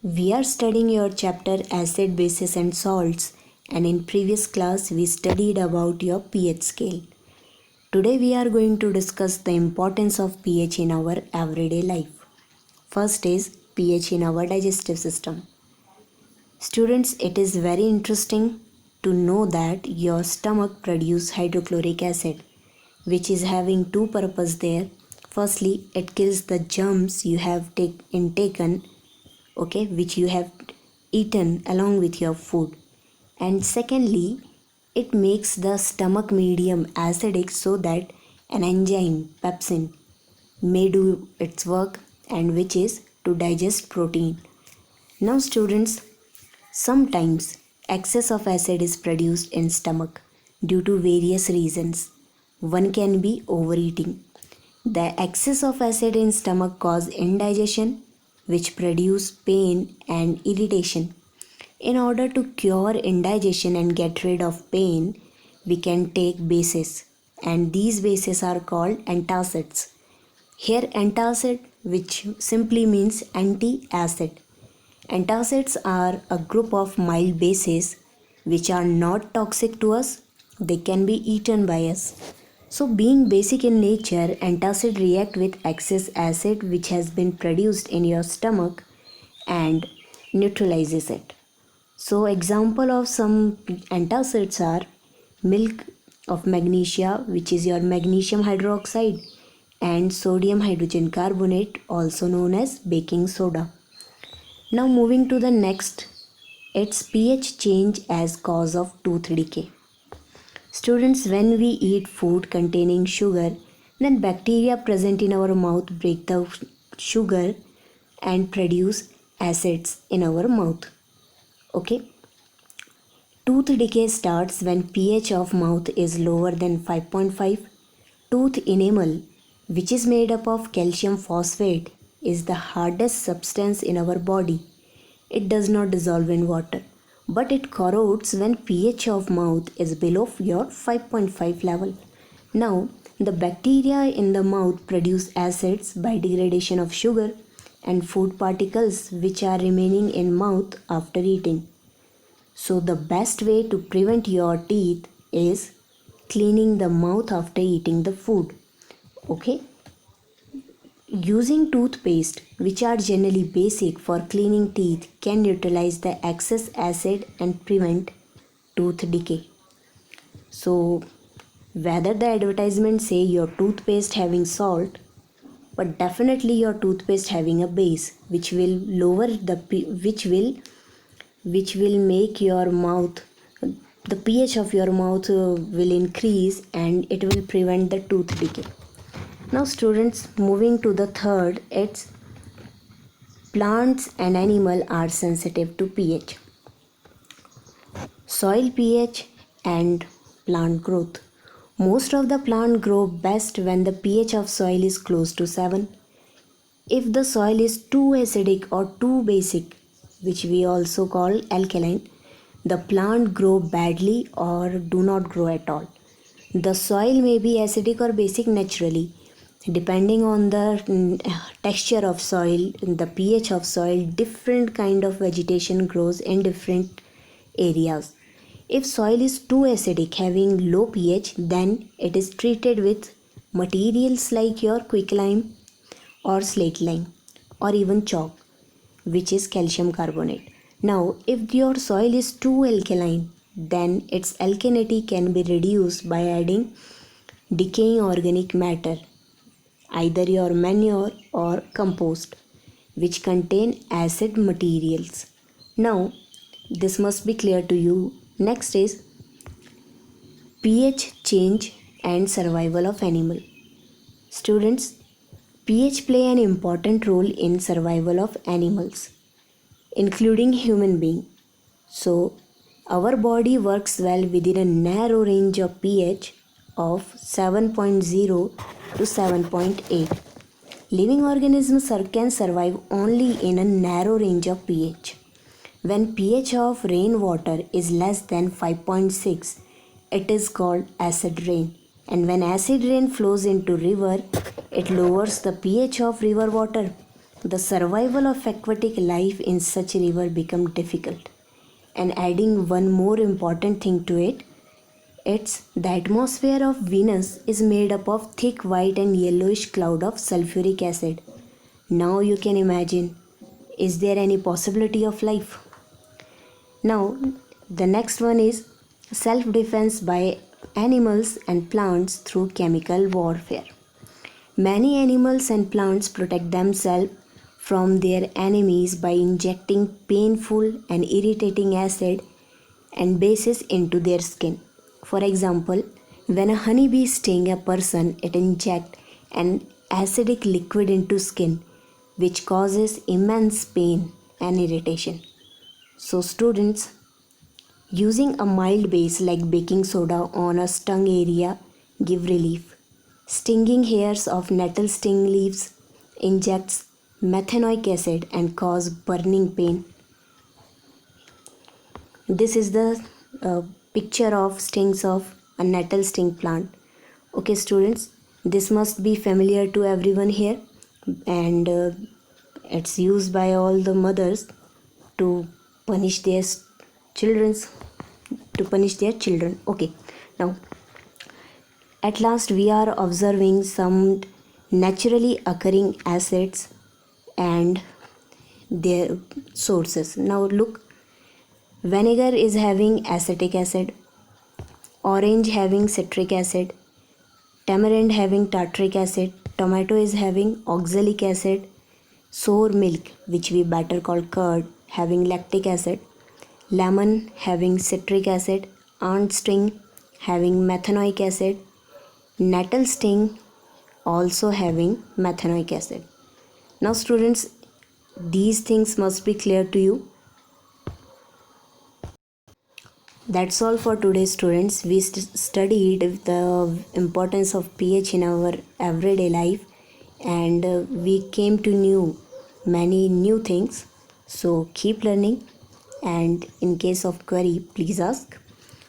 We are studying your chapter acid, bases and salts, and in previous class we studied about your pH scale. Today we are going to discuss the importance of pH in our everyday life. First is pH in our digestive system. Students, it is very interesting to know that your stomach produces hydrochloric acid, which is having two purposes there. Firstly, it kills the germs you have taken, which you have eaten along with your food. And secondly, it makes the stomach medium acidic so that an enzyme, pepsin, may do its work, and which is to digest protein. Now students, sometimes excess of acid is produced in stomach due to various reasons. One can be overeating. The excess of acid in stomach cause indigestion, which produce pain and irritation. In order to cure indigestion and get rid of pain, we can take bases, and these bases are called antacids. Here antacid, which simply means anti-acid. Antacids are a group of mild bases which are not toxic to us. They can be eaten by us. So being basic in nature, antacid react with excess acid which has been produced in your stomach and neutralizes it. So example of some antacids are milk of magnesia, which is your magnesium hydroxide, and sodium hydrogen carbonate, also known as baking soda. Now moving to the next, its pH change as cause of tooth decay. Students, when we eat food containing sugar, then bacteria present in our mouth break the sugar and produce acids in our mouth. Okay. Tooth decay starts when pH of mouth is lower than 5.5. Tooth enamel, which is made up of calcium phosphate, is the hardest substance in our body. It does not dissolve in water, but it corrodes when pH of mouth is below your 5.5 level. Now, the bacteria in the mouth produce acids by degradation of sugar and food particles which are remaining in mouth after eating. So the best way to prevent your teeth is cleaning the mouth after eating the food. Okay? Using toothpaste, which are generally basic for cleaning teeth, can neutralize the excess acid and prevent tooth decay. So whether the advertisement say your toothpaste having salt, but definitely your toothpaste having a base which will lower the which will make your mouth, the pH of your mouth will increase and it will prevent the tooth decay. Now students, moving to the third, it's plants and animal are sensitive to pH. Soil pH and plant growth. Most of the plant grow best when the pH of soil is close to 7. If the soil is too acidic or too basic, which we also call alkaline, the plant grow badly or do not grow at all. The soil may be acidic or basic naturally. Depending on the texture of soil, the pH of soil, different kind of vegetation grows in different areas. If soil is too acidic, having low pH, then it is treated with materials like your quicklime or slate lime or even chalk, which is calcium carbonate. Now, if your soil is too alkaline, then its alkalinity can be reduced by adding decaying organic matter, either your manure or compost, which contain acid materials. Now, this must be clear to you. Next is pH change and survival of animal. Students, pH play an important role in survival of animals, including human being. So, our body works well within a narrow range of pH of 7.0 to 7.8. Living organisms can survive only in a narrow range of pH. When pH of rainwater is less than 5.6, it is called acid rain. And when acid rain flows into river, it lowers the pH of river water. the survival of aquatic life in such river become difficult. And adding one more important thing to it, it's the atmosphere of Venus is made up of thick white and yellowish cloud of sulfuric acid. Now you can imagine, is there any possibility of life? Now the next one is self-defense by animals and plants through chemical warfare. Many animals and plants protect themselves from their enemies by injecting painful and irritating acid and bases into their skin. For example, when a honeybee stings a person, it injects an acidic liquid into skin, which causes immense pain and irritation. So students, using a mild base like baking soda on a stung area give relief. Stinging hairs of nettle sting leaves injects methanoic acid and cause burning pain. This is the picture of stings of a nettle sting plant. Okay students, this must be familiar to everyone here, and it's used by all the mothers to punish their children. Okay, now at last we are observing some naturally occurring acids and their sources. Now look, vinegar is having acetic acid, orange having citric acid, tamarind having tartaric acid, tomato is having oxalic acid, sour milk, which we better call curd, having lactic acid, lemon having citric acid, ant sting having methanoic acid, nettle sting also having methanoic acid. Now students, these things must be clear to you. That's all for today students. We studied the importance of pH in our everyday life, and we came to know many new things. So keep learning, and in case of query, please ask.